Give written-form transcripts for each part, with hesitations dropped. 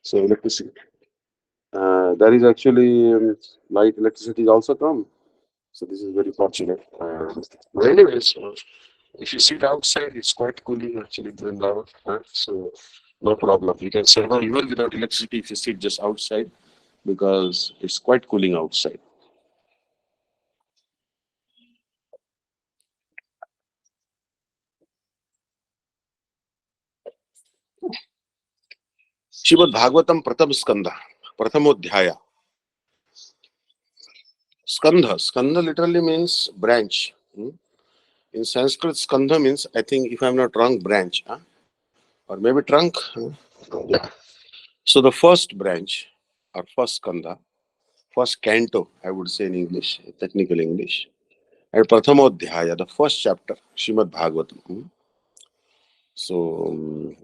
So electricity. There is actually light electricity is also come. So this is very fortunate. But anyways, if you sit outside, it's quite cooling actually during the so no problem. You can survive even without electricity if you sit just outside because it's quite cooling outside. Shrimad Bhagavatam Pratham Skandha, Prathamodhyaya. Skandha literally means branch. In Sanskrit, Skandha means, I think, if I'm not wrong, branch. Or maybe trunk. Yeah. So the first branch, or first Skandha, first canto, I would say in English, technical English. And Prathamodhyaya, the first chapter, Shrimad Bhagavatam. So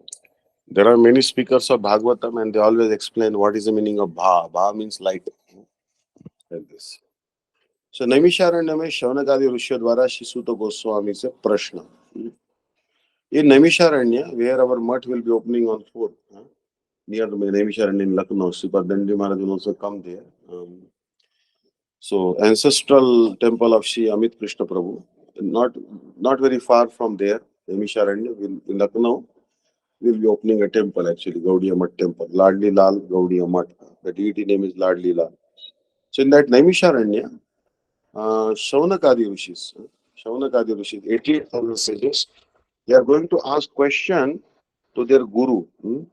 there are many speakers of Bhagavatam and they always explain what is the meaning of Bha. Bha means light. Like this. So Naimisharanya में शौनकादि ऋषियों द्वारा श्री सूत गोस्वामी से प्रश्न. In Naimisharanya, where our mutt will be opening on 4th, near the Naimisharanya in Lucknow, Sripad Dandi Maharaj will also come there. So ancestral temple of Sri Amit Krishna Prabhu, not very far from there, Naimisharanya in Lucknow will be opening a temple actually, Gaudiya Math temple, Ladli Lal Gaudiya Math. The deity name is Ladli Lal. So in that Naimisharanya, Shaunakadi Rishis, 88,000 sages, they are going to ask question to their guru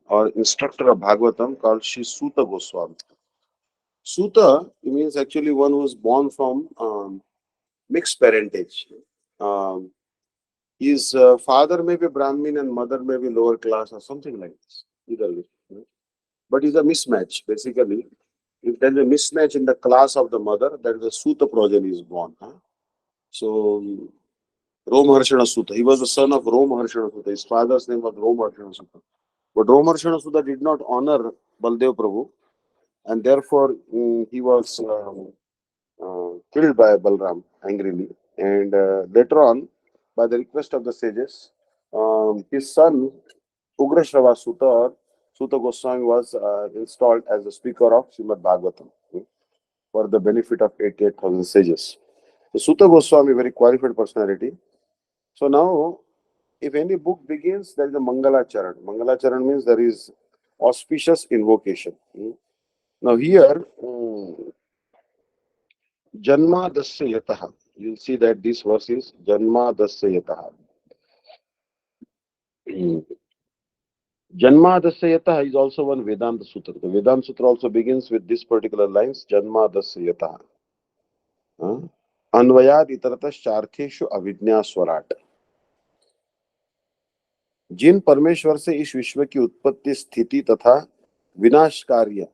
or instructor of Bhagavatam called Sri Suta Goswami. Suta means actually one who was born from mixed parentage. Um, his father may be Brahmin and mother may be lower class or something like this. Either way. But it's a mismatch. Basically, if there is a mismatch in the class of the mother, that is the Suta progeny is born. So Romaharshana Suta. He was the son of Romaharshana Suta. His father's name was Romaharshana Suta. But Romaharshana Suta did not honor Baldev Prabhu, and therefore he was killed by Balram angrily. And later on, by the request of the sages, his son Ugrashrava Suta or Suta Goswami was installed as the speaker of Srimad Bhagavatam for the benefit of 88,000 sages. So Suta Goswami, very qualified personality. So now, if any book begins, there is a Mangala Charan. Mangala Charan means there is auspicious invocation. Now here, Janma Dasya Yataha. You'll see that this verse is Janma Dasya Yataha. Janma Dasya Yataha is also one Vedanta Sutra. The Vedanta Sutra also begins with this particular lines, Janma Dasya Yataha. Anvayad Itaratashartheshu Avidnya Swarat. जिन परमेश्वर से इस विश्व की उत्पत्ति स्थिति तथा विनाश कार्य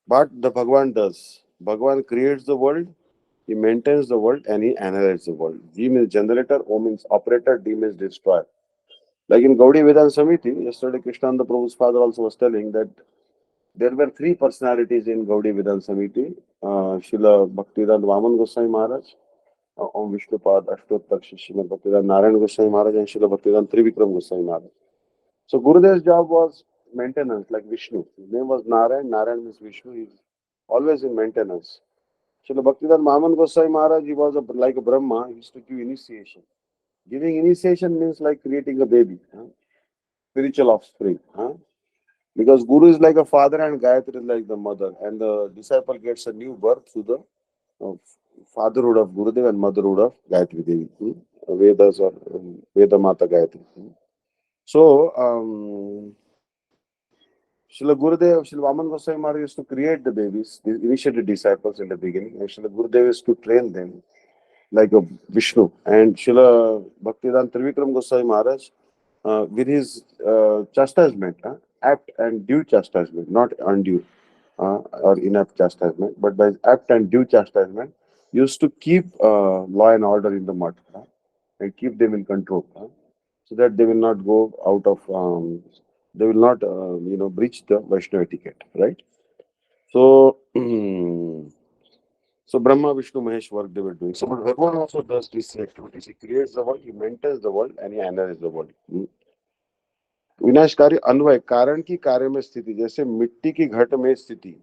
what the Bhagwan does. Bhagwan creates the world, he maintains the world, and he analyzes the world. G means generator, O means operator, D means destroyer. Like in Gaudi Vedanta Samiti, yesterday Krishnanda Prabhu's father also was telling that there were three personalities in Gaudi Vedanta Samiti. Srila Bhaktivedanta Vaman Goswami Maharaj, Om Vishnupad Ashtottar Srimad Bhaktivedanta Narayan Goswami Maharaj, and Srila Bhaktivedanta Trivikram Goswami Maharaj. So Gurudev's job was maintenance, like Vishnu. His name was Narayan. Narayan means Vishnu. He's always in maintenance. Srila Bhaktivedanta Maman Goswami Maharaj, he was like a Brahma. He used to give initiation. Giving initiation means like creating a baby, spiritual offspring. Because Guru is like a father and Gayatri is like the mother. And the disciple gets a new birth through the uh, fatherhood of Gurudev and motherhood of Gayatri Devi. Vedas or Veda Mata Gayatri. So, Srila Gurudev, Srila Vaman Goswami Maharaj used to create the babies, the initiated disciples in the beginning, and Srila Gurudev used to train them like a Vishnu. And Srila Bhaktivedanta Trivikram Goswami Maharaj, with his chastisement, apt and due chastisement, not undue or inapt chastisement, but by apt and due chastisement, used to keep law and order in the mud and keep them in control, so that they will not go out of, they will not, breach the Vaishnava etiquette, right? So, so Brahma, Vishnu, Mahesh work they were doing. So, but Bhagavan also does these activities. He creates the world, he maintains the world, and he analyzes the world. विनाशकारी अन्वय कारण की कार्य में स्थिति, जैसे मिट्टी की घट में स्थिति,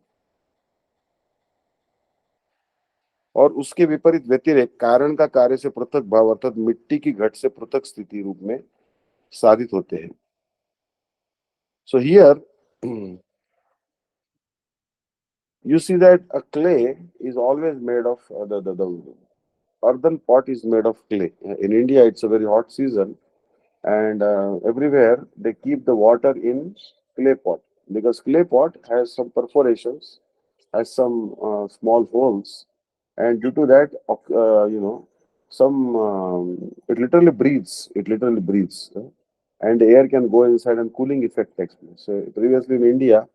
और उसके विपरीत व्यतिरेक कारण का कार्य से पृथक भाव अर्थात मिट्टी की घट से पृथक स्थिति रूप में साधित होते हैं. So here you see that a clay is always made of the earthen pot is made of clay. In India, it's a very hot season, and everywhere they keep the water in clay pot because clay pot has some perforations, has some small holes, and due to that, some it literally breathes. It literally breathes, and the air can go inside, and cooling effect takes place. So previously in India,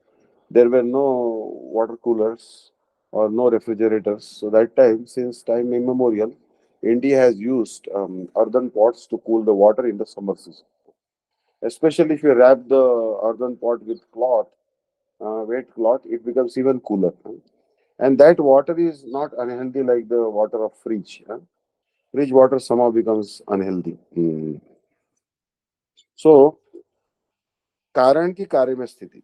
there were no water coolers or no refrigerators. So that time, since time immemorial, India has used earthen pots to cool the water in the summer season. Especially if you wrap the earthen pot with cloth, wet cloth, it becomes even cooler. And that water is not unhealthy like the water of fridge. Fridge water somehow becomes unhealthy. So, कारण की कार्य में स्थिति.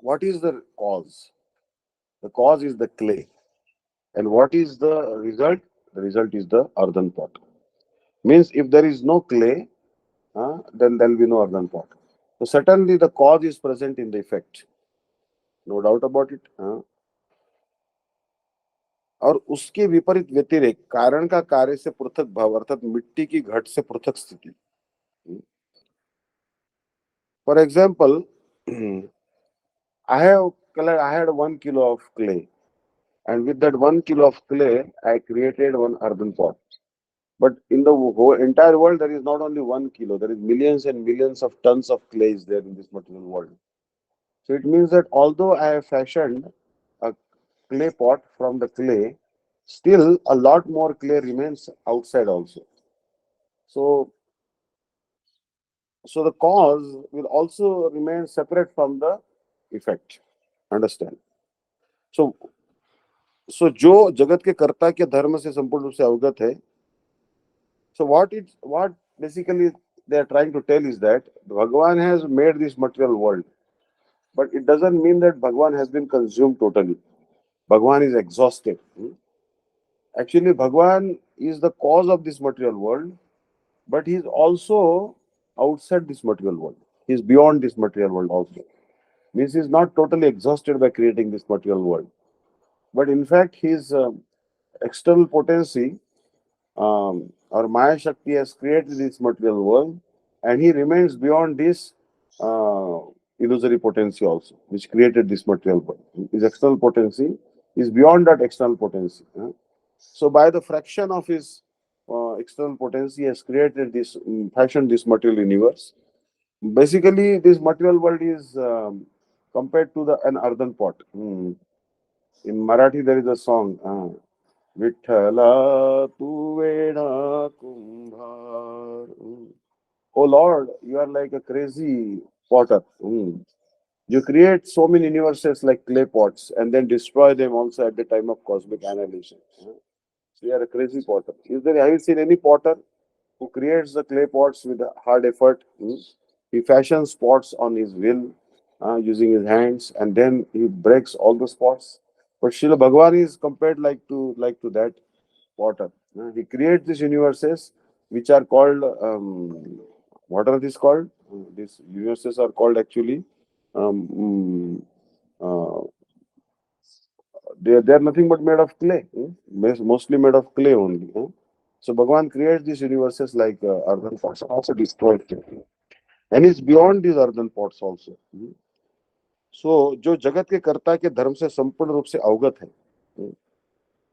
What is the cause? The cause is the clay. And what is the result? The result is the earthen pot. Means if there is no clay, then there will be no earthen pot. So certainly the cause is present in the effect. No doubt about it. और उसके विपरीत व्यतिरेक कारण का कार्य से पृथक भाव अर्थात मिट्टी की घट से पृथक स्थिति. For example, I had 1 kilo of clay, and with that 1 kilo of clay, I created one earthen pot. But in the whole entire world, there is not only 1 kilo, there is millions and millions of tons of clay is there in this material world. So it means that although I have fashioned a clay pot from the clay, still a lot more clay remains outside also. So, so the cause will also remain separate from the effect. Understand? So, so जो जगत के कर्ता के धर्म से संपूर्ण रूप से अवगत है. So what basically they are trying to tell is that Bhagwan has made this material world, but it doesn't mean that Bhagwan has been consumed totally. Bhagwan is exhausted. Actually, Bhagwan is the cause of this material world, but he is also outside this material world. He is beyond this material world also. Means he is not totally exhausted by creating this material world, but in fact his external potency or Maya Shakti has created this material world, and he remains beyond this uh, illusory potency also, which created this material world. His external potency is beyond that external potency. So, by the fraction of his external potency, he has created this, fashioned this material universe. Basically, this material world is compared to an earthen pot. In Marathi, there is a song. Vithala tu veda kumbhar. Oh Lord, you are like a crazy potter. You create so many universes like clay pots and then destroy them also at the time of cosmic annihilation. So you are a crazy potter. Have you seen any potter who creates the clay pots with hard effort? He fashions pots on his will using his hands, and then he breaks all the pots. But Srila Bhagavan is compared like to that potter. He creates these universes which are called what are these called? These universes are called actually um, mm, uh, they are nothing but made of clay. Mostly made of clay only. So Bhagavan creates these universes like earthen pots, also destroys them. And it's beyond these earthen pots also. So जो जगत के कर्ता के धर्म से संपूर्ण रूप से अवगत है.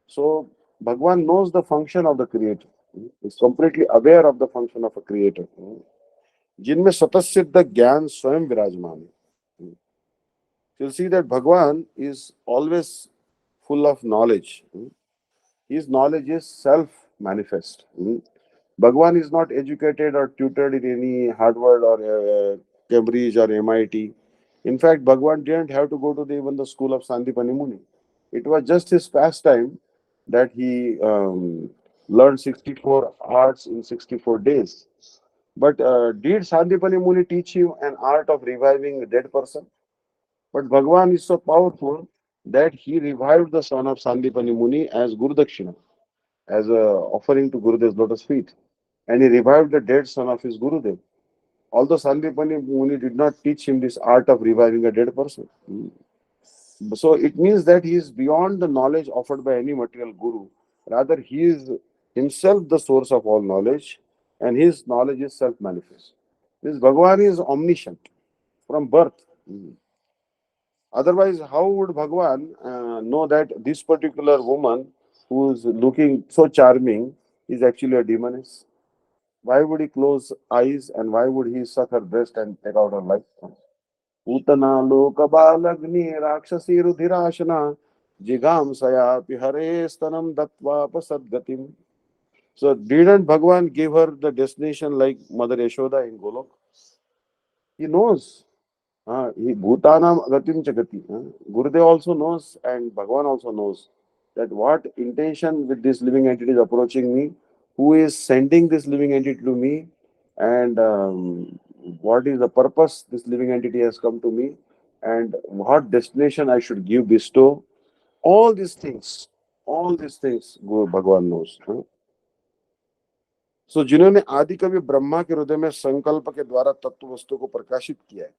So Bhagwan knows the function of the creator. Is completely aware of the function of a creator. जिनमें स्वतःसिद्ध ज्ञान स्वयं विराजमान है. You'll see that Bhagwan is always full of knowledge. His knowledge is self-manifest. Bhagwan is not educated or tutored in any Harvard or Cambridge or MIT. In fact, Bhagwan didn't have to go to even the school of Sandipani Muni. It was just his pastime that he learned 64 arts in 64 days. But did Sandipani Muni teach him an art of reviving a dead person? But Bhagwan is so powerful that he revived the son of Sandipani Muni as Guru Dakshina, as a offering to Gurudev's lotus feet. And he revived the dead son of his Gurudev. Although Sandipani Muni did not teach him this art of reviving a dead person. So it means that he is beyond the knowledge offered by any material guru. Rather, he is himself the source of all knowledge, and his knowledge is self manifest. This Bhagavan is omniscient from birth. Otherwise, how would Bhagavan know that this particular woman who is looking so charming is actually a demoness? Why would he close eyes and why would he suck her breast and take out her life? Putana लोकबालग्नि राक्षसी रुधिराशना जिघांसयापि हरे स्तनम दत्वापसद्गतिम. So didn't Bhagwan give her the destination like Mother Yashoda in Golok? He knows. He Bhutanam Gatim Chagati. Gurudev also knows and Bhagwan also knows that what intention with this living entity is approaching me, who is sending this living entity to me, and what is the purpose this living entity has come to me, and what destination I should give bestow. All these things Guru Bhagwan knows. सो जिन्होंने आदि कवि ब्रह्मा के हृदय में संकल्प के द्वारा तत्व वस्तु को प्रकाशित किया है.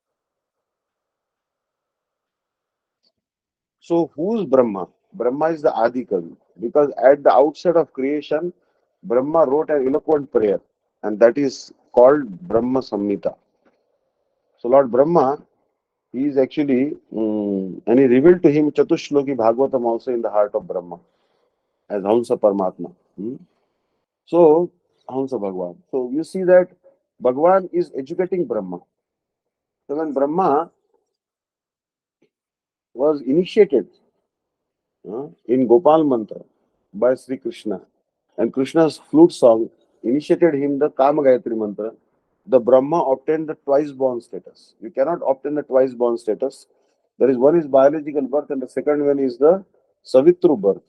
So who's Brahma? Brahma is the Adi Kavi. Because at the outset of creation, Brahma wrote an eloquent prayer, and that is called Brahma Samhita. So Lord Brahma, he is actually, and he revealed to him Chatushloki Bhagavatam also in the heart of Brahma, as Hamsa Paramatma. So, Hamsa Bhagwan. So you see that Bhagwan is educating Brahma. So when Brahma was initiated in Gopal Mantra by Sri Krishna, and Krishna's flute song initiated him the Kama Gayatri Mantra, the Brahma obtained the twice born status. You cannot obtain the twice born status. There is one is biological birth, and the second one is the Savitru birth.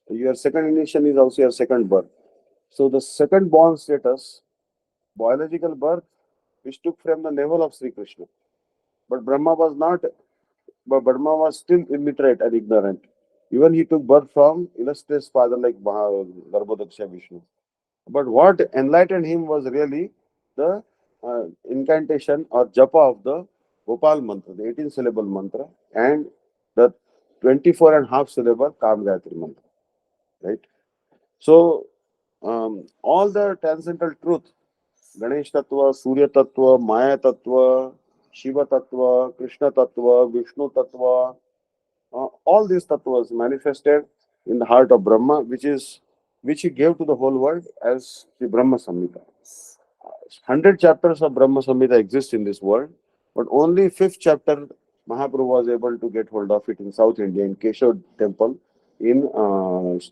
Your second initiation is also your second birth. So the second born status, biological birth, which took from the navel of Sri Krishna. But Brahma was not, but Brahma was still illiterate and ignorant. Even he took birth from illustrious father like Garbhodaksha Vishnu. But what enlightened him was really the incantation or japa of the Gopal mantra, the 18 syllable mantra, and the 24 and a half syllable Kam Gayatri mantra. Right? So, all the transcendental truth, Ganesh Tattva, Surya Tattva, Maya Tattva, Shiva Tattva, Krishna Tattva, Vishnu Tattva, all these tattvas manifested in the heart of Brahma, which he gave to the whole world as the Brahma Samhita. 100 chapters of Brahma Samhita exist in this world, but only fifth chapter Mahaprabhu was able to get hold of it in South India, in Keshav temple in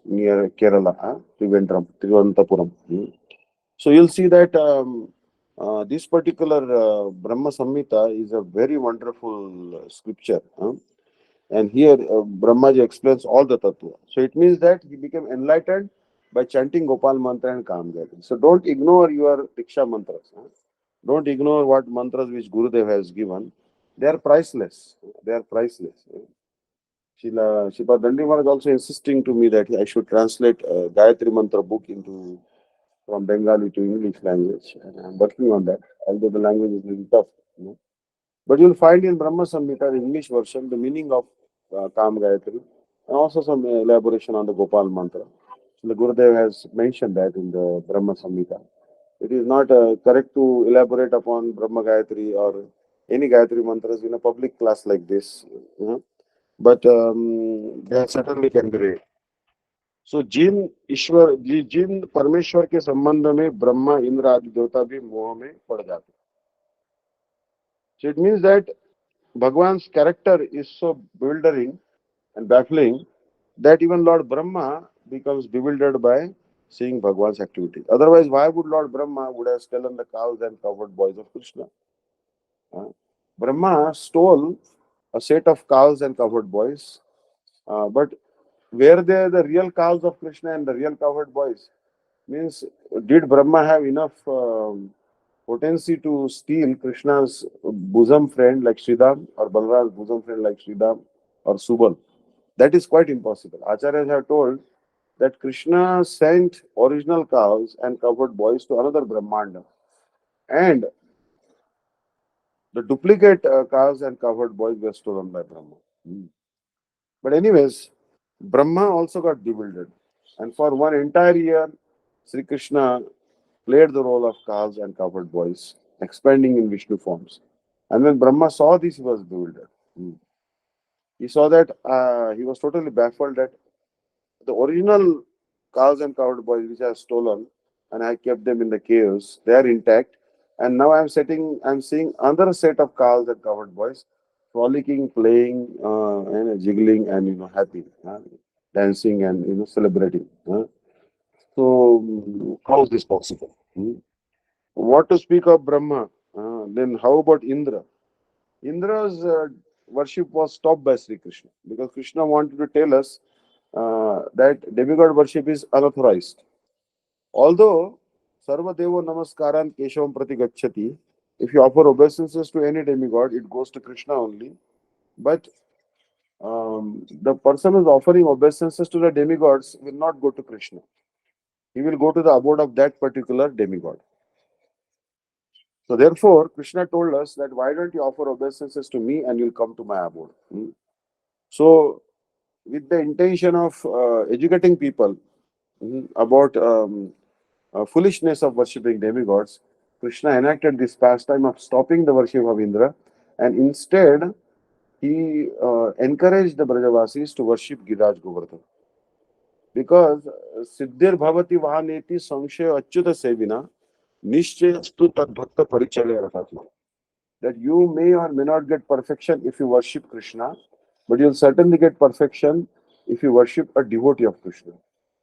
near Kerala, Tiruvananthapuram. So you'll see that this particular Brahma Samhita is a very wonderful scripture. And here Brahmaji explains all the tattva. So it means that he became enlightened by chanting Gopal mantra and Kam Gayatri. So don't ignore your Diksha mantras. Don't ignore what mantras which Gurudev has given. They are priceless. They are priceless. Shripa Dandi Maharaj also insisting to me that I should translate Gayatri mantra book into from Bengali to English language. And I'm working on that, although the language is a little tough. But you'll find in Brahma Samhita, the English version, the meaning of Kam Gayatri, and also some elaboration on the Gopal mantra. So the Gurudev has mentioned that in the Brahma Samhita. It is not correct to elaborate upon Brahma Gayatri or any Gayatri mantras in a public class like this, but they certainly can be read. So जिन परमेश्वर के संबंध में ब्रह्मा इंद्र आदि देवता भी मोह में पड़ जाते. So it means that Bhagwan's character is so bewildering and baffling that even Lord Brahma becomes bewildered by seeing Bhagwan's activities. Otherwise, why would Lord Brahma would have stolen the cows and covered boys of Krishna? Brahma stole a set of cows and covered boys, but were they the real cows of Krishna and the real covered boys? Means, did Brahma have enough potency to steal Krishna's bosom friend like Sridham or Balram's bosom friend like Sridham or Subal. That is quite impossible. Acharyas have told that Krishna sent original cows and covered boys to another Brahmanda, and the duplicate cows and covered boys were stolen by Brahma. Hmm. But anyways, Brahma also got bewildered, and for one entire year, Sri Krishna played the role of cows and covered boys, expanding in Vishnu forms. And when Brahma saw this, he was bewildered. Hmm. He saw that he was totally baffled that the original cows and covered boys which I have stolen and I kept them in the caves, they are intact. And now I'm seeing another set of cows and covered boys frolicking, playing, and jiggling, and happy, dancing, and celebrating. So how is this possible? What to speak of Brahma? Then how about Indra? Indra's worship was stopped by Sri Krishna because Krishna wanted to tell us that demigod worship is unauthorized. Although Sarva Devo Namaskaran Keshavam Prati Gacchati, if you offer obeisances to any demigod, it goes to Krishna only. But the person who is offering obeisances to the demigods will not go to Krishna. He will go to the abode of that particular demigod. So therefore, Krishna told us that why don't you offer obeisances to me and you'll come to my abode. So with the intention of educating people about foolishness of worshipping demigods, Krishna enacted this pastime of stopping the worship of Indra, and instead he encouraged the Brajavasis to worship Giraj Govardhan. Because Siddhir Bhavati Vahaneti Samshaya Achyuta Sevina Nishchayastu Tad Bhakta Parichalya Rathati. That you may or may not get perfection if you worship Krishna, but you'll certainly get perfection if you worship a devotee of Krishna.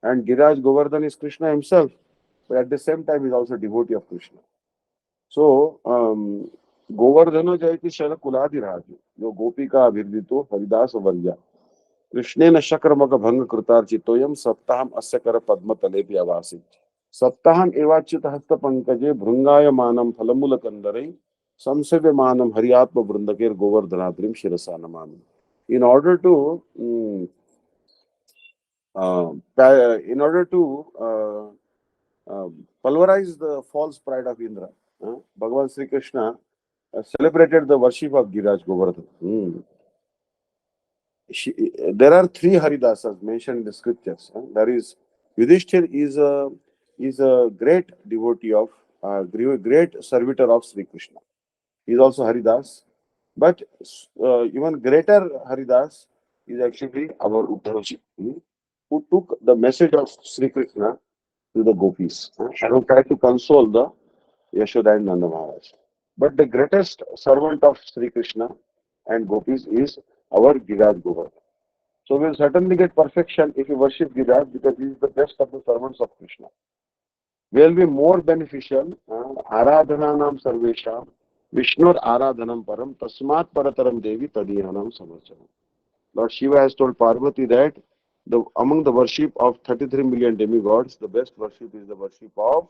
And Giraj Govardhan is Krishna himself, but at the same time he's also a devotee of Krishna. So, Govardhano Jayati Shara Kuladi Raji, Yo Gopika Abhirdito Haridas Varya, Krishne na Shakramaka Bhanga Krutar Chitoyam Saptaham Asyakara Padma Talepi Avasi. Saptaham Evachita Hasta Pankaje Bhrungaya Manam Phalamula Kandare Samsevemanam Haryatma Brundakir Govardhanatrim Shirasanamami. In order to in order to pulverize the false pride of Indra, Bhagavan Sri Krishna celebrated the worship of Giraj Govardhan. There are three Haridasas mentioned in the scriptures. There is Yudhishthir is a great devotee of great servitor of Sri Krishna. He is also Haridas, but even greater Haridas is actually our Uddhavji, who took the message of Sri Krishna to the gopis and who tried to console the Yashoda and Nanda Maharaj. But the greatest servant of Sri Krishna and gopis is our Giraj Govardhan. So we'll certainly get perfection if we worship Giraj because he is the best of the servants of Krishna. Will be more beneficial. Aradhananam sarvesham Vishnur Aradhanam param tasmat parataram devi tadiyanam samarchanam. Lord Shiva has told Parvati that among the worship of 33 million demigods, the best worship is the worship of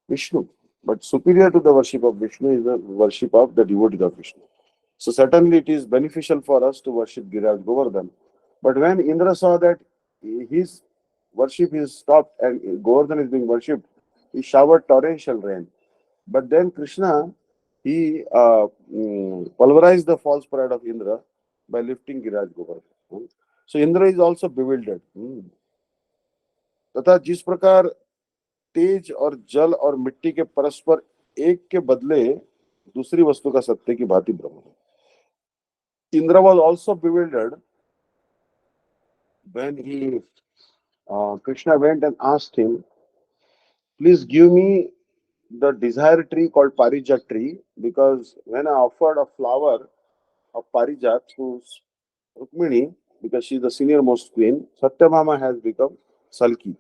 Vishnu. But superior to the worship of Vishnu is the worship of the devotee of Vishnu. So certainly it is beneficial for us to worship Giraj Govardhan. But when Indra saw that his worship is stopped and Govardhan is being worshipped, he showered torrential rain. But then Krishna, he pulverized the false pride of Indra by lifting Giraj Govardhan. So Indra is also bewildered. तथा जिस प्रकार तेज और जल और मिट्टी के परस्पर एक के बदले दूसरी वस्तु का सत्य की भांति ब्रह्म है. Indra was also bewildered when Krishna went and asked him, please give me the desired tree called Parijat tree, because when I offered a flower of Parijat to Rukmini, because she is the senior most queen, Satyabhama has become sulky,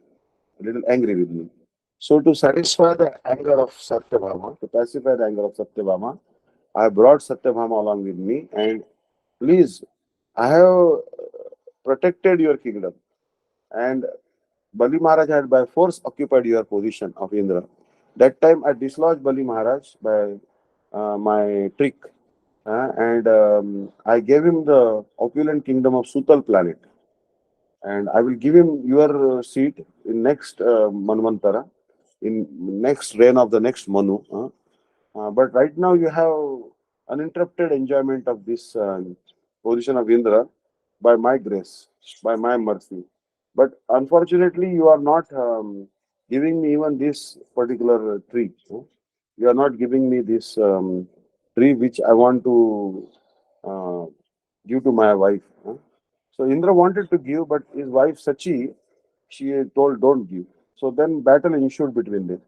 a little angry with me. So to satisfy the anger of Satyabhama, to pacify the anger of Satyabhama, I brought Satyabhama along with me, and please, I have protected your kingdom, and Bali Maharaj had by force occupied your position of Indra. That time I dislodged Bali Maharaj by my trick, and I gave him the opulent kingdom of Sutal planet, and I will give him your seat in next Manvantara, in next reign of the next Manu. But right now you have uninterrupted enjoyment of this position of Indra by my grace, by my mercy. But unfortunately, you are not giving me even this particular tree. You are not giving me this tree which I want to uh, give to my wife. So Indra wanted to give, but his wife Sachi, she told don't give. So then battle ensued between them.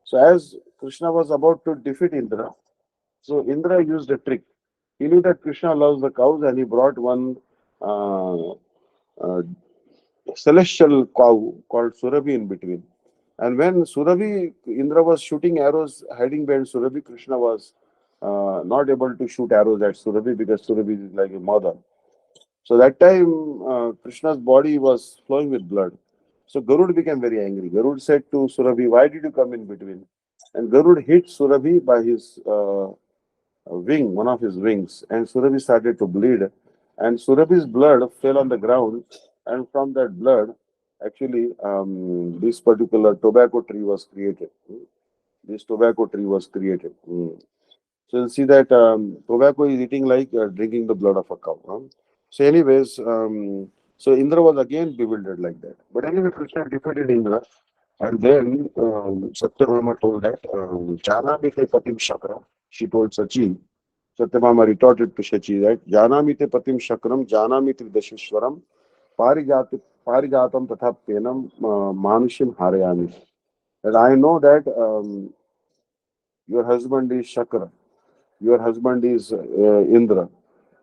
So as Krishna was about to defeat Indra, so Indra used a trick. He knew that Krishna loves the cows, and he brought one uh, uh, celestial cow called Surabhi in between. And when Surabhi, Indra was shooting arrows hiding behind Surabhi, Krishna was not able to shoot arrows at Surabhi because Surabhi is like a mother. So that time, Krishna's body was flowing with blood. So Garud became very angry. Garud said to Surabhi, "Why did you come in between?" And Garud hit Surabhi by his wing, one of his wings, and Surabhi started to bleed. And Surabhi's blood fell on the ground, and from that blood, actually, this particular tobacco tree was created. This tobacco tree was created. So you'll see that tobacco is eating like drinking the blood of a cow. So, anyways, so Indra was again bewildered like that. But anyway, Krishna defeated Indra, and then Satyabhama told that Janami te patim shakra. She told Sachi. Satyabhama retorted to Sachi that Janami te patim shakram, Janami te dashishwaram, parijatam tatha penam manushim harayami. And I know that your husband is Shakra, your husband is Indra,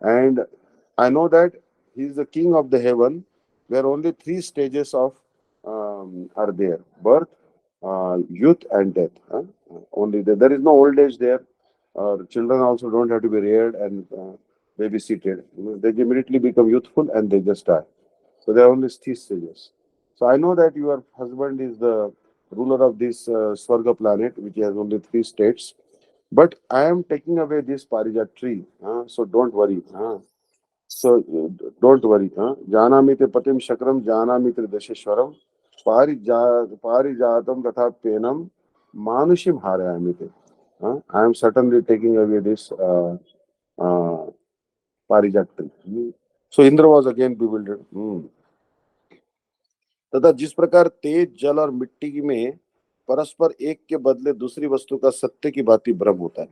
and I know that he is the king of the heaven, where only three stages of are there: birth, youth, and death. Only there is no old age there. Children also don't have to be reared and babysitted. They immediately become youthful and they just die. So there are only three stages. So I know that your husband is the ruler of this Swarga planet, which has only three states. But I am taking away this Parijat tree. So don't worry. So don't worry. Janamite patim shakram janamite dasheshwaram parijatam tatha penam manushim harayamite. I am certainly taking away this uh, Parijat tree. So Indra was again bewildered. तथा जिस प्रकार तेज जल और मिट्टी में परस्पर एक के बदले दूसरी वस्तु का सत्य की भांति भ्रम होता है,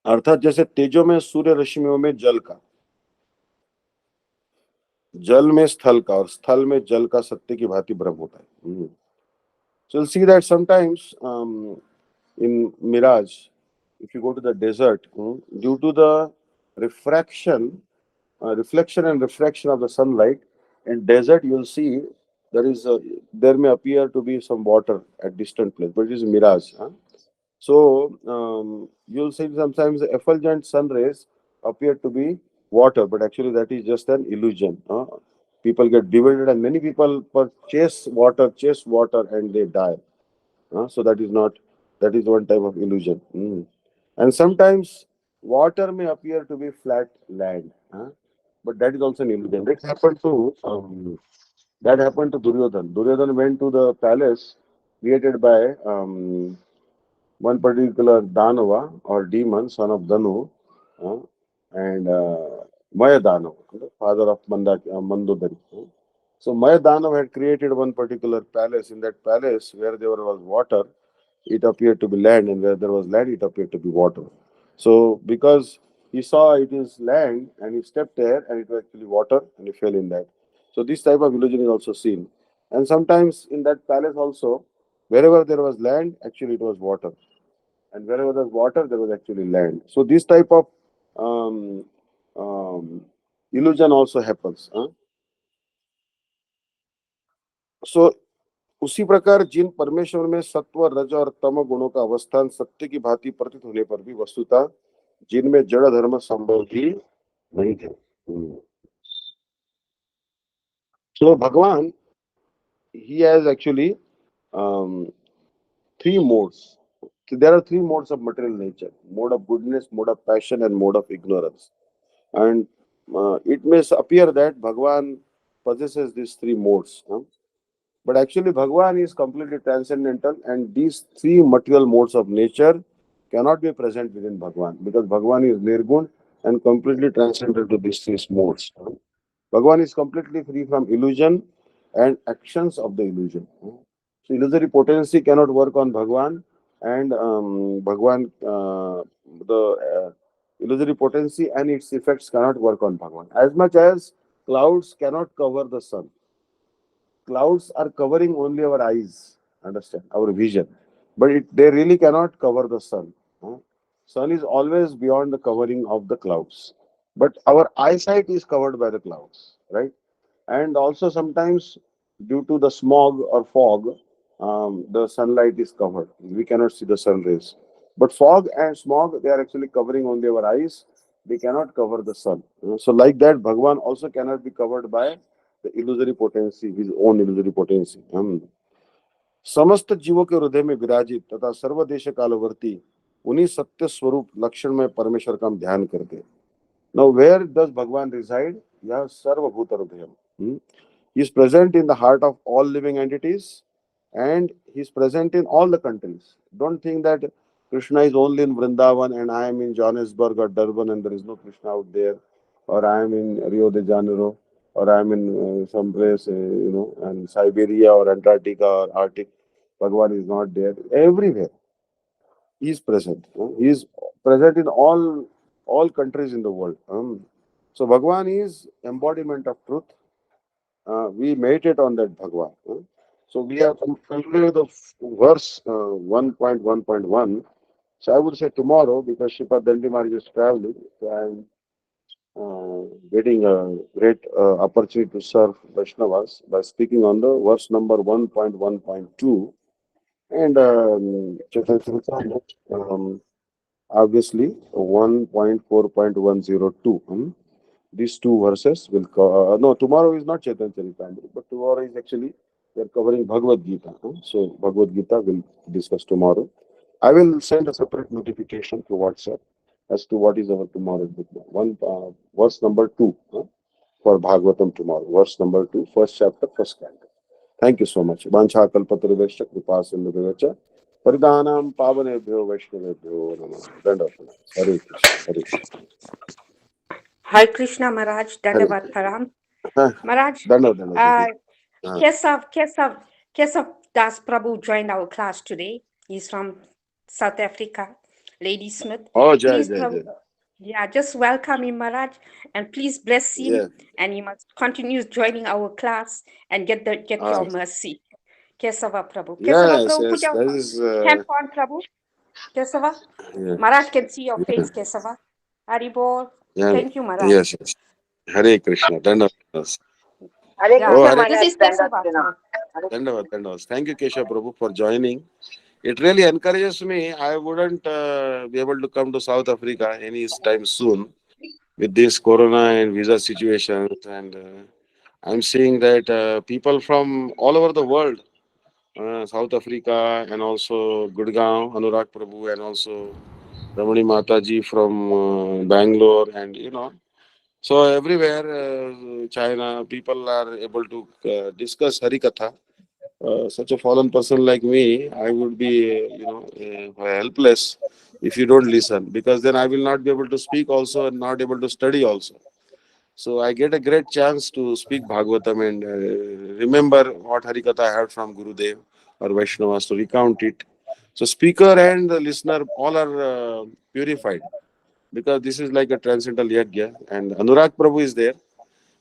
अर्थात जैसे तेजो में सूर्य रश्मियों में जल का, जल में स्थल का और स्थल में जल का सत्य की भांति भ्रम होता है. So you'll see that sometimes in mirage, if you go to the desert, due to the refraction, reflection and refraction of the sunlight, in desert you'll see there may appear to be some water at distant place, but it is mirage. So you'll see sometimes the effulgent sun rays appear to be water, but actually that is just an illusion. People get bewildered, and many people chase water, and they die. So that is not, that is one type of illusion. And sometimes water may appear to be flat land, but that is also an illusion. That happened to Duryodhan. Duryodhan went to the palace created by one particular Danava or demon, son of Danu, uh, and Maya Danav, father of Mandodari. So Maya Danav had created one particular palace. In that palace, where there was water, it appeared to be land, and where there was land, it appeared to be water. So because he saw it is land, and he stepped there, and it was actually water, and he fell in that. So this type of illusion is also seen. And sometimes in that palace also, wherever there was land, actually it was water, and wherever there was water, there was actually land. So this type of um, um, illusion also happens. So उसी प्रकार जिन परमेश्वर में सत्व रज और तम गुणों का अवस्थान सत्य की भांति प्रतीत होने पर भी वस्तुतः जिनमें जड़ धर्म संभव ही नहीं थे. So Bhagwan, he has actually um, three modes. So there are three modes of material nature: mode of goodness, mode of passion, and mode of ignorance. And it may appear that Bhagwan possesses these three modes. But actually, Bhagwan is completely transcendental, and these three material modes of nature cannot be present within Bhagwan, because Bhagwan is Nirgun and completely transcendental to these three modes. Bhagwan is completely free from illusion and actions of the illusion. So, illusory potency cannot work on Bhagwan, and Bhagwan, the illusory potency and its effects cannot work on Bhagwan. As much as clouds cannot cover the sun, clouds are covering only our eyes, understand, our vision, but they really cannot cover the sun. huh? Sun is always beyond the covering of the clouds, but our eyesight is covered by the clouds, right? And also sometimes, due to the smog or fog, the sunlight is covered, we cannot see the sun rays. But fog and smog, they are actually covering only our eyes, they cannot cover the sun. So like that, Bhagwan also cannot be covered by the illusory potency, his own illusory potency. समस्त जीवों के हृदय में विराजित तथा सर्वदेश कालवर्ती उन्हीं सत्य स्वरूप लक्षण में परमेश्वर का हम ध्यान करते. Now, where does Bhagwan reside? Yah Sarvabhuta Hridayam. He is present in the heart of all living entities, and he is present in all the countries. Don't think that Krishna is only in Vrindavan and I am in Johannesburg or Durban and there is no Krishna out there, or I am in Rio de Janeiro, or I am in some place, and Siberia or Antarctica or Arctic. Bhagwan is not there. Everywhere he is present. He is present in all countries in the world. So Bhagwan is embodiment of truth. We meditate on that Bhagwan. So we have concluded the verse 1.1.1. So I would say tomorrow, because Shripa Dandimar is traveling, so I'm getting a great opportunity to serve Vaishnavas by speaking on the verse number 1.1.2 and Chaitanya Charitamrita, obviously 1.4.102. These two verses will no, tomorrow is not Chaitanya Charitamrita, but tomorrow is actually we are covering Bhagavad Gita. So Bhagavad Gita will discuss tomorrow. I will send a separate notification to WhatsApp as to what is our tomorrow book. Verse number 2 for Bhagavatam tomorrow. Verse number 2, first chapter, first canto. Thank you so much. Vancha kalpataruvescha kripa sindhuvecha Paridanam pavanebhyo vaishnavebhyo namah. Dandavata. Hare Krishna. Hare Krishna. Hare Krishna Maharaj, Hare Dandavat Krishna. Param. Maharaj, Dandavata. uh, Didi. Uh, Kesav Das Prabhu joined our class today. He's from South Africa, Lady Smith. Oh, Jai, Please, Jai, Prabhu, Jai. yeah, just welcome him, Maharaj, and please bless him. Yeah. And he must continue joining our class and get Ah, your mercy. Kesava Prabhu. Kesava yes, Prabhu, put yes. your That is, hand on Prabhu. Kesava. yeah, Maharaj can see your yeah, face, Kesava. Haribol. yeah. Thank you, Maharaj. Yes, yes. Hare Krishna. Dandavata. Hare Yeah, Oh, Krishna Hare this Maharaj, is Dandavat Kesava Pranam. Prabhu. Dandavata. Dandavata. Thank you, Kesha Prabhu, for joining. It really encourages me. I wouldn't be able to come to South Africa any time soon with this corona and visa situations. And I'm seeing that people from all over the world, South Africa and also Gurgaon, Anurag Prabhu, and also Ramani Mataji from Bangalore, and so everywhere, China, people are able to discuss Harikatha. Such a fallen person like me, I would be, helpless if you don't listen, because then I will not be able to speak also and not able to study also. So I get a great chance to speak Bhagavatam and remember what Harikatha I heard from Gurudev or Vaishnavas to recount it. So speaker and the listener all are purified, because this is like a transcendental yajna. And Anurag Prabhu is there.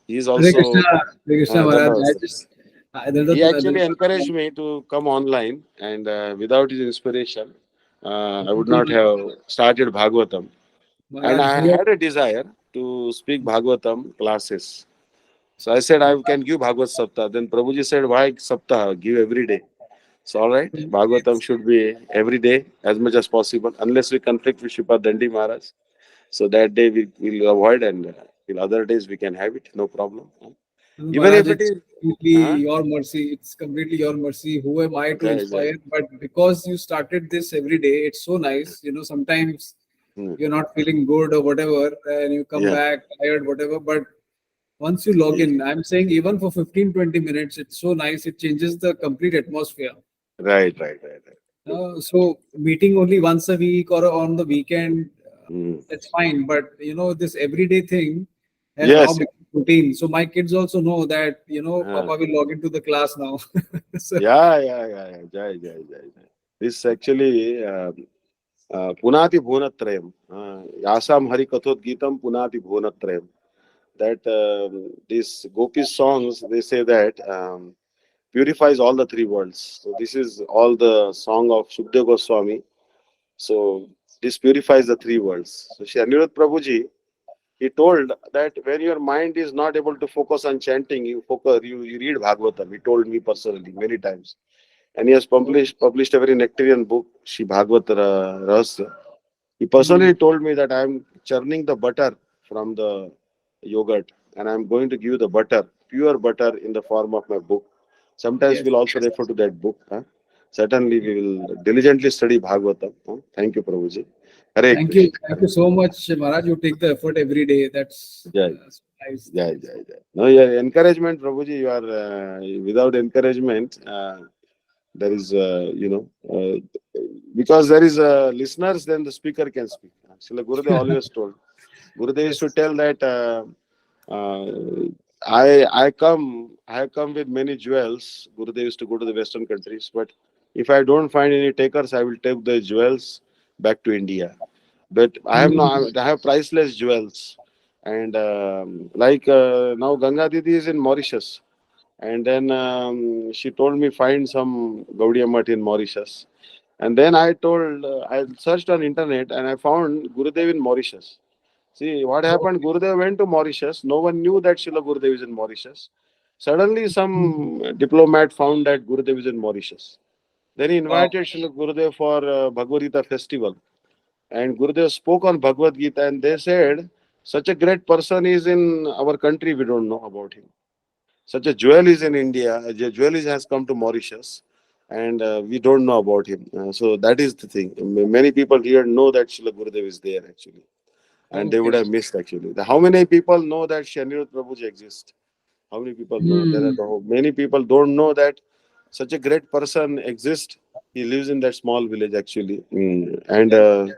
He is Hare Krishna, also Hare Krishna Maharaj. Dandavat. I just, He actually encouraged me to come online, and without his inspiration, I would not have started Bhagavatam. And Maharaj, I had a desire to speak Bhagavatam classes. So I said, I can give Bhagavad Saptah. Then Prabhuji said, why Saptah? Give every day. So, all right, Bhagavatam should be every day as much as possible, unless we conflict with Shripad Dandi Maharaj. So that day we will avoid, and in other days we can have it, no problem. Even if Maharaj, it it's is, completely huh? your mercy. It's completely your mercy. Who am I to Jai, Jai. inspire? But because you started this every day, it's so nice. Sometimes Hmm. you're not feeling good or whatever, and you come Yeah. back tired, whatever. But once you log Yeah. in, I'm saying even for 15, 20 minutes, it's so nice. It changes the complete atmosphere. Right, right, right, right. True. So meeting only once a week or on the weekend, Hmm. that's fine. But this everyday thing has now Yes. become routine. So my kids also know that Uh, Papa will log into the class now. So, yeah, yeah, yeah, yeah. Jai, Jai, Jai, Jai. This actually Punati Bhunatrayam. Yasam Hari Kathot Geetam Punati Bhunatrayam. That these Gopi songs, they say that purifies all the three worlds. So this is all the song of Shukdev Goswami. So this purifies the three worlds. So Shri Anirudh Prabhuji, he told that when your mind is not able to focus on chanting, you read Bhagavatam. He told me personally many times. And he has published a very nectarian book, Shri Bhagavad Rahasya. He mm, personally told me that I am churning the butter from the yogurt and I am going to give you the butter, pure butter in the form of my book. Sometimes yes. we'll also refer to that book. Huh? Certainly, we will diligently study Bhagavatam. Huh? Thank you, Prabhuji. Hare Thank you. Krishna. Thank you so much, Maharaj. You take the effort every day. That's Jai, so nice. jai, jai, jai. No, your encouragement, Prabhuji, you are without encouragement, there is, because there is listeners, then the speaker can speak. Srila Gurudev always told. Gurudev used to Yes. tell that I come with many jewels. Gurudev used to go to the Western countries, but if I don't find any takers, I will take the jewels back to India. But I have no, Mm, I have priceless jewels, and now Ganga Didi is in Mauritius, and then she told me find some Gaudiya Math in Mauritius, and then I searched on internet and I found Gurudev in Mauritius. See what happened? Gurudev went to Mauritius. No one knew that Srila Gurudev is in Mauritius. Suddenly, mm. some diplomat found that Gurudev is in Mauritius. Then he Wow. invited Srila Gurudev for Bhagavad Gita festival. And Gurudev spoke on Bhagavad Gita and they said, such a great person is in our country, we don't know about him. Such a jewel is in India, jewel has come to Mauritius and we don't know about him. So that is the thing. Many people here know that Srila Gurudev is there actually and they would Okay. have missed actually. How many people know that Shanirudh Prabhuji exists? How many people know? Hmm. Many people don't know that such a great person exists. He lives in that small village actually. And Yes.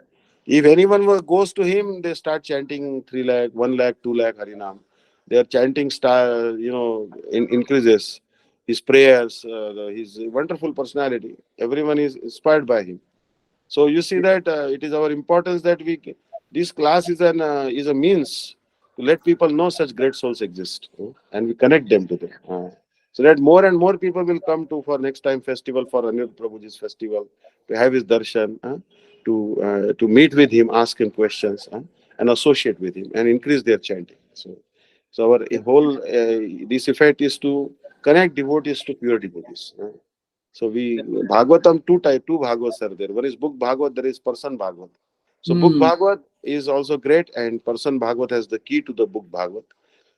if anyone goes to him, they start chanting 3 lakh, 1 lakh, 2 lakh Harinam. Their chanting style, increases. His prayers, his wonderful personality. Everyone is inspired by him. So you see that it is our importance that this class is a means to let people know such great souls exist, and we connect them to them, so that more and more people will come to for next time festival for Anirudh Prabhuji's festival to have his darshan, to meet with him, ask him questions, and associate with him and increase their chanting. So our whole this effect is to connect devotees to pure devotees. So Bhagavatam two Bhagavats are there. One is book Bhagavat, there is person Bhagavat. So book Hmm. Bhagavat is also great, and person Bhagavat has the key to the book Bhagavat.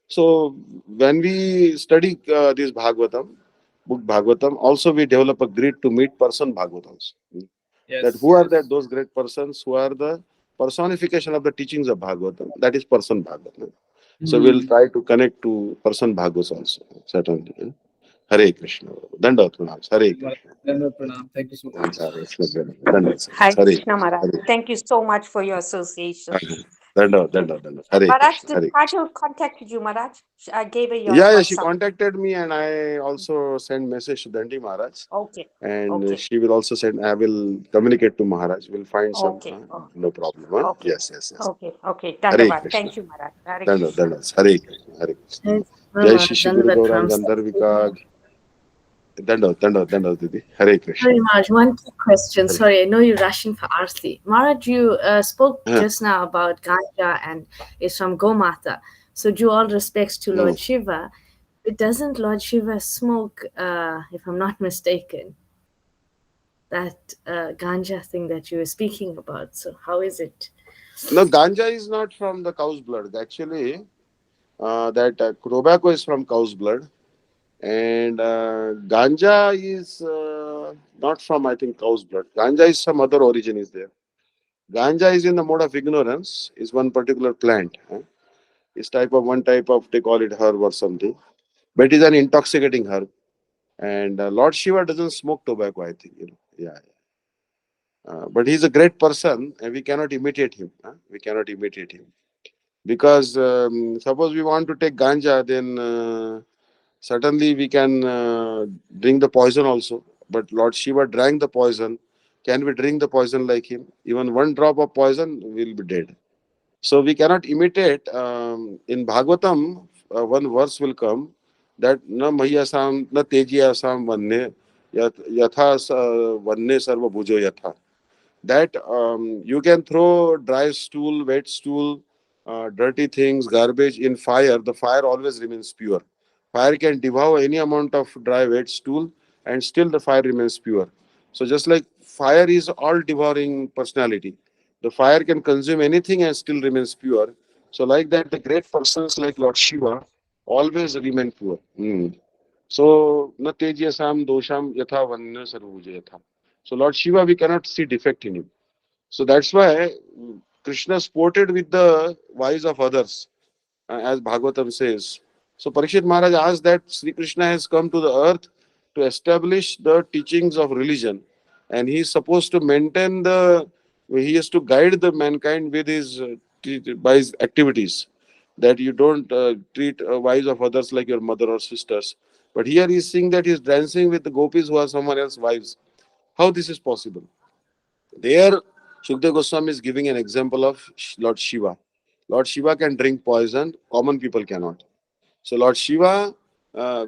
So when we study this Bhagavatam, book Bhagavatam, also we develop a grid to meet person Bhagavat also. That Yes. who are that those great persons who are the personification of the teachings of Bhagavatam. That is person Bhagavat. So we'll Hmm. try to connect to person Bhagavats also, certainly. Hare Krishna. Dandavat pranams. Hare Krishna. Dhanwad Pranam. Thank you so much. Hare Krishna. Dandavat. Hare Hare Krishna Maharaj. Krishna. Thank you so much for your association. Dandavat. Okay. Dandavat. Hare Maharaj, Krishna. did Hare Krishna. Kajal contacted you, Maharaj? I gave her your Yeah, she WhatsApp. contacted me and I also sent message to Dandi Maharaj. Okay. And Okay. she will also send, I will communicate to Maharaj. We'll find some, Okay. Oh, no problem. Huh? okay. Yes, yes, yes. Okay. Okay. Hare Dandavad. Krishna. Thank you, Maharaj. Hare Dandavat. Krishna. Dandavat. Hare Krishna. Hare Krishna. Yes, Jai Maharaj, Shishi Guru Dhanwad Gaurang Pranam. Gandharvika. Dandavat. Dandavat. Dandavat, Didi. Hare Krishna. Sorry, Maharaj, one quick question. Hare. Sorry, I know you're rushing for Arti. Maharaj, you spoke Huh. just now about Ganja and it's from Gomata. So, due all respects to Hmm. Lord Shiva, it doesn't Lord Shiva smoke, if I'm not mistaken, that Ganja thing that you were speaking about. So, how is it? No, ganja is not from the cow's blood. Actually, that tobacco is from cow's blood, and ganja is not from, I think, cow's blood. Ganja is some other origin is there. Ganja is in the mode of ignorance. Is one particular plant. It's one type of, they call it herb or something, but it is an intoxicating herb. And Lord Shiva doesn't smoke tobacco, I think. Yeah. But he's a great person, and we cannot imitate him. We cannot imitate him because suppose we want to take ganja, then certainly we can drink the poison also. But Lord Shiva drank the poison. Can we drink the poison like him? Even one drop of poison will be dead. So we cannot imitate. In Bhagavatam, one verse will come that na mahyasam na tejiyasam vanne yatha vanne sarva bhujo yatha. That you can throw dry stool, wet stool, dirty things, garbage in fire. The fire always remains pure. Fire can devour any amount of dry, wet stool, and still the fire remains pure. So just like fire is all devouring personality, the fire can consume anything and still remains pure. So like that, the great persons like Lord Shiva always remain pure. So na tejyasam dosham yatha vanya sarvabhuja yatha. So Lord Shiva, we cannot see defect in him. So that's why Krishna sported with the wives of others, as Bhagavatam says. So Parikshit Maharaj asked that Sri Krishna has come to the earth to establish the teachings of religion, and he is supposed to maintain he has to guide the mankind with his by his activities. That you don't treat wives of others like your mother or sisters. But here he is seeing that he is dancing with the gopis who are someone else's wives. How this is possible? There, Shukdev Goswami is giving an example of Lord Shiva. Lord Shiva can drink poison, common people cannot. So Lord Shiva,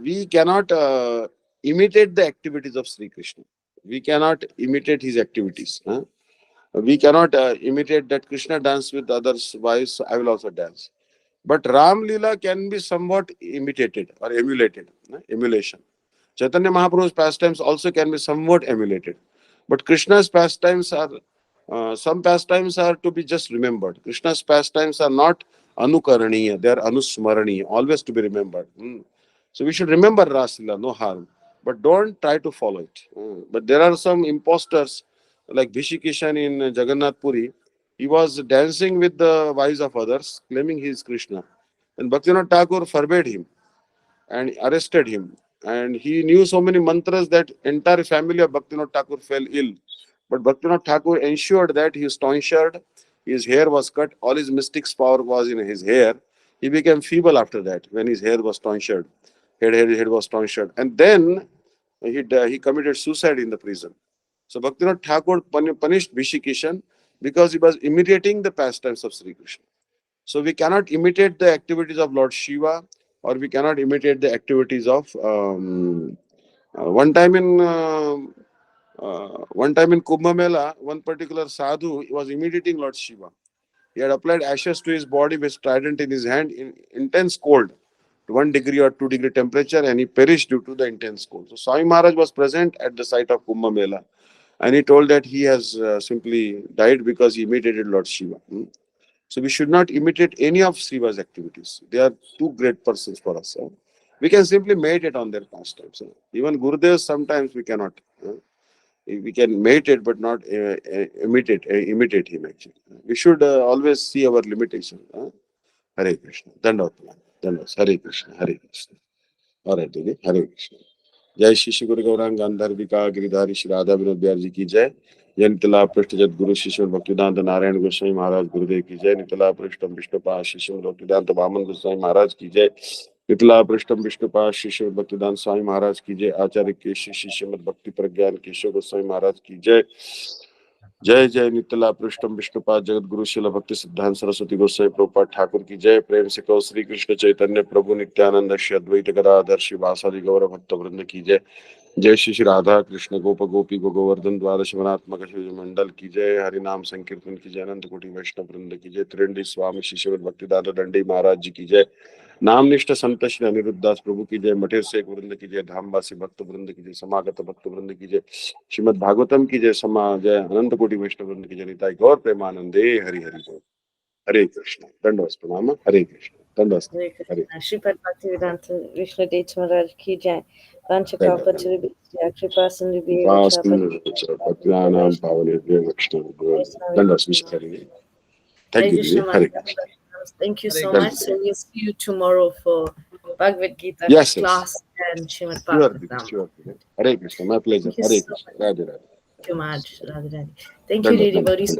we cannot imitate the activities of Sri Krishna. We cannot imitate his activities. We cannot imitate that Krishna dance with others' wives, so I will also dance. But Ram Leela can be somewhat imitated or emulated. Emulation. Chaitanya Mahaprabhu's pastimes also can be somewhat emulated. But Krishna's pastimes are, some pastimes are to be just remembered. Krishna's pastimes are not anukaraniya, they are anusmaraniya, always to be remembered. So we should remember Rasila, no harm. But don't try to follow it. But there are some imposters like Bhishikishan in Jagannath Puri. He was dancing with the wives of others, claiming he is Krishna. And Bhaktivinoda Thakur forbade him and arrested him. And he knew so many mantras that entire family of Bhaktivinoda Thakur fell ill. But Bhaktivinoda Thakur ensured that he was tonsured, his hair was cut, all his mystic power was in his hair. He became feeble after that when his hair was tonsured. Head was tonsured. And then he committed suicide in the prison. So Bhaktivinoda Thakur punished Bhishikishan because he was imitating the pastimes of Sri Krishna. So we cannot imitate the activities of Lord Shiva, or we cannot imitate the activities of one time in Kumbh Mela, one particular sadhu was imitating Lord Shiva. He had applied ashes to his body with trident in his hand in intense cold, to 1 degree or 2 degree temperature, and he perished due to the intense cold. So Swami Maharaj was present at the site of Kumbh Mela, and he told that he has simply died because he imitated Lord Shiva. So we should not imitate any of Shiva's activities. They are two great persons for us. We can simply meditate on their pastimes. Even Gurudev, sometimes we cannot. We can meditate but not imitate him actually. We should always see our limitation. Hare Krishna. Dandavat. Hare Krishna. Hare Krishna. All right, okay. Hare Krishna. जय श्री श्री गुरु गौरांग गांधारविका गिरिधारी श्री राधा विनोद बिहार जी की जय। जय नितला पृष्ठ जद गुरु शिष्य भक्तिदांत नारायण गोस्वामी महाराज गुरुदेव की जय। नितला पृष्ठम विष्णुपा शिष्य भक्तिदांत वामन गोस्वामी महाराज की जय। नितला पृष्ठम विष्णुपा शिष्य भक्तिदांत स्वामी महाराज की जय। आचार्य केशव शिष्य भक्ति प्रज्ञान केशव गोस्वामी महाराज की जय। जय जय नितला पृष्ठम विष्णुपाद जगत गुरु शिला भक्ति सिद्धांत सरस्वती गोस्वामी प्रभुपाद ठाकुर की जय। प्रेम से कहो श्री कृष्ण चैतन्य प्रभु नित्यानंद श्री अद्वैत गदाधर श्री वासादि गौर भक्त वृंद की जय। जय श्री श्री राधा कृष्ण गोप गोपी गोवर्धन द्वादश वनात्मक शिव मंडल की जय। हरि नाम संकीर्तन की जय। अनंत कोटि वैष्णव वृंद की जय। त्रिंडी स्वामी शिष्य भक्तिदाता दंडी महाराज जी की जय। नामनिष्ठ संत श्री अनिरुद्दास प्रभु की जय। मठेर शेख वृंद की जय। धामवासी भक्त वृंद की जय। समागत भक्त वृंद की जय। श्रीमद भागवतम की जय। जय अनंत कोटि वैष्णव वृंद की जय। निताई गौर प्रेमानंदे हरि हरि बोल। हरे कृष्ण। दंडवत प्रणाम। हरे Krishna. Dandas. Hare Hare. Krishna. Sripad Bhaktivedanta Vishnu Dev Maharaj ki jai. Vanchaka Thank you. Pachurabhi Kripa Sindhu Vasanam Pavanebhyo Vaishnavabhyo. Dandas Vishkari. Thank you, Didi. Hare Krishna. Thank you so Hare much. So we'll see you tomorrow for Bhagavad Gita Yes, yes. class and Srimad Sure, Didi, Bhagavatam. sure. Didi. Hare Krishna. My pleasure. Thank you Hare so Krishna. much. Radhe Radhe. Thank you, Raj. Radhe Radhe. Thank you, Dandas, Lady dandas, Bodhi. dandas.